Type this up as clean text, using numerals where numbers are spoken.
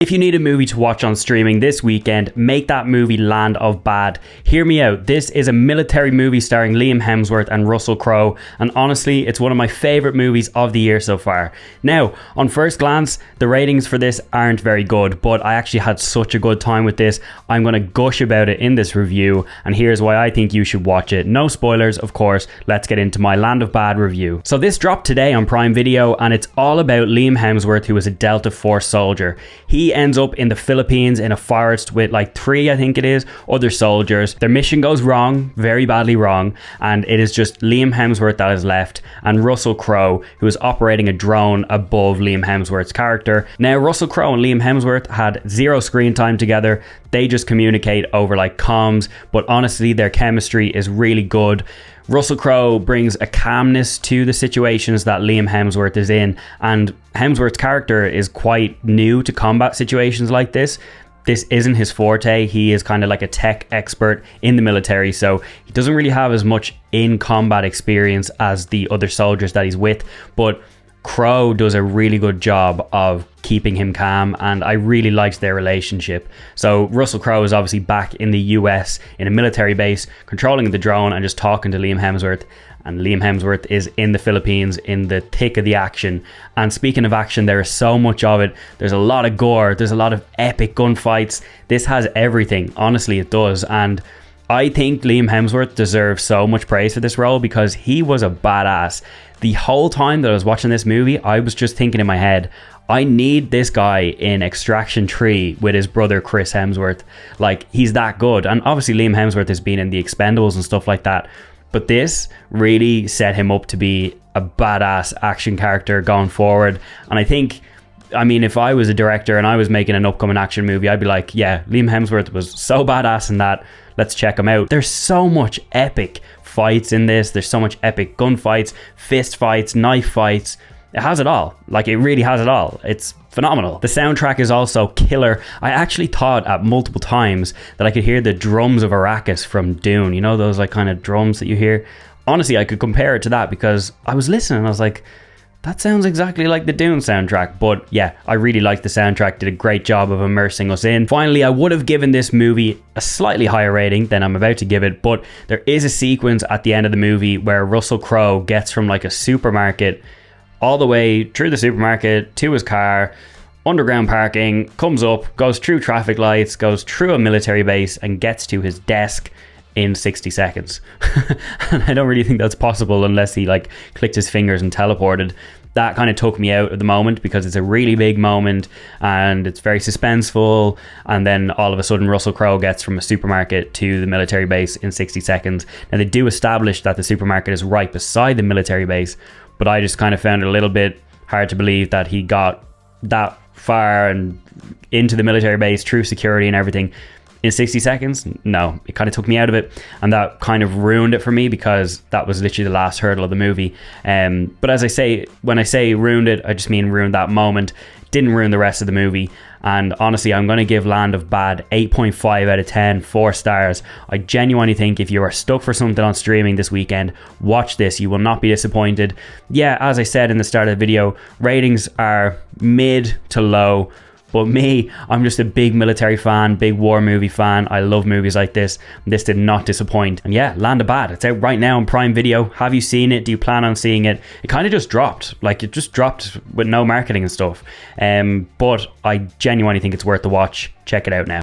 If you need a movie to watch on streaming this weekend, make that movie Land of Bad. Hear me out, this is a military movie starring Liam Hemsworth and Russell Crowe, and honestly, it's one of my favourite movies of the year so far. Now, on first glance, the ratings for this aren't very good, but I actually had such a good time with this. I'm going to gush about it in this review, and here's why I think you should watch it. No spoilers, of course. Let's get into my Land of Bad review. So this dropped today on Prime Video, and it's all about Liam Hemsworth, who is a Delta Force soldier. He ends up in the Philippines in a forest with like 3, I think it is, other soldiers. Their mission goes wrong, very badly wrong, and it is just Liam Hemsworth that is left and Russell Crowe, who is operating a drone above Liam Hemsworth's character. Now, Russell Crowe and Liam Hemsworth had 0 screen time together. They just communicate over like comms, but honestly, their chemistry is really good. Russell Crowe brings a calmness to the situations that Liam Hemsworth is in, and Hemsworth's character is quite new to combat situations like this. This isn't his forte. He is kind of like a tech expert in the military, so he doesn't really have as much in combat experience as the other soldiers that he's with, but Crowe does a really good job of keeping him calm, and I really liked their relationship. So Russell Crowe is obviously back in the US in a military base, controlling the drone and just talking to Liam Hemsworth, and Liam Hemsworth is in the Philippines in the thick of the action. And speaking of action, there is so much of it. There's a lot of gore, there's a lot of epic gunfights. This has everything, honestly it does, and I think Liam Hemsworth deserves so much praise for this role because he was a badass. The whole time that I was watching this movie, I was just thinking in my head, I need this guy in Extraction 3 with his brother Chris Hemsworth. Like, he's that good. And obviously Liam Hemsworth has been in the Expendables and stuff like that, but this really set him up to be a badass action character going forward. And I think, I mean, if I was a director and I was making an upcoming action movie, I'd be like, yeah, Liam Hemsworth was so badass in that, let's check him out. There's so much epic fights in this. There's so much epic gunfights, fist fights, knife fights. It has it all. Like, it really has it all. It's phenomenal. The soundtrack is also killer. I actually thought at multiple times that I could hear the drums of Arrakis from Dune. You know, those like kind of drums that you hear? Honestly, I could compare it to that because I was listening and I was like, that sounds exactly like the Dune soundtrack. But yeah, I really liked the soundtrack, did a great job of immersing us in. Finally, I would have given this movie a slightly higher rating than I'm about to give it, but there is a sequence at the end of the movie where Russell Crowe gets from like a supermarket all the way through the supermarket to his car, underground parking, comes up, goes through traffic lights, goes through a military base and gets to his desk in 60 seconds. And I don't really think that's possible unless he like clicked his fingers and teleported. That kind of took me out of the moment because it's a really big moment and it's very suspenseful, and then all of a sudden Russell Crowe gets from a supermarket to the military base in 60 seconds. Now they do establish that the supermarket is right beside the military base, but I just kind of found it a little bit hard to believe that he got that far and into the military base through security and everything in 60 seconds. No, it kind of took me out of it, and that kind of ruined it for me because that was literally the last hurdle of the movie. But as I say, when I say ruined it, I just mean ruined that moment. Didn't ruin the rest of the movie. And honestly, I'm going to give Land of Bad 8.5 out of 10, 4 stars. I genuinely think if you are stuck for something on streaming this weekend, watch this. You will not be disappointed. Yeah, as I said in the start of the video, ratings are mid to low. But me, I'm just a big military fan, big war movie fan. I love movies like this. This did not disappoint. And yeah, Land of Bad. It's out right now on Prime Video. Have you seen it? Do you plan on seeing it? It kind of just dropped. Like, it just dropped with no marketing and stuff. But I genuinely think it's worth the watch. Check it out now.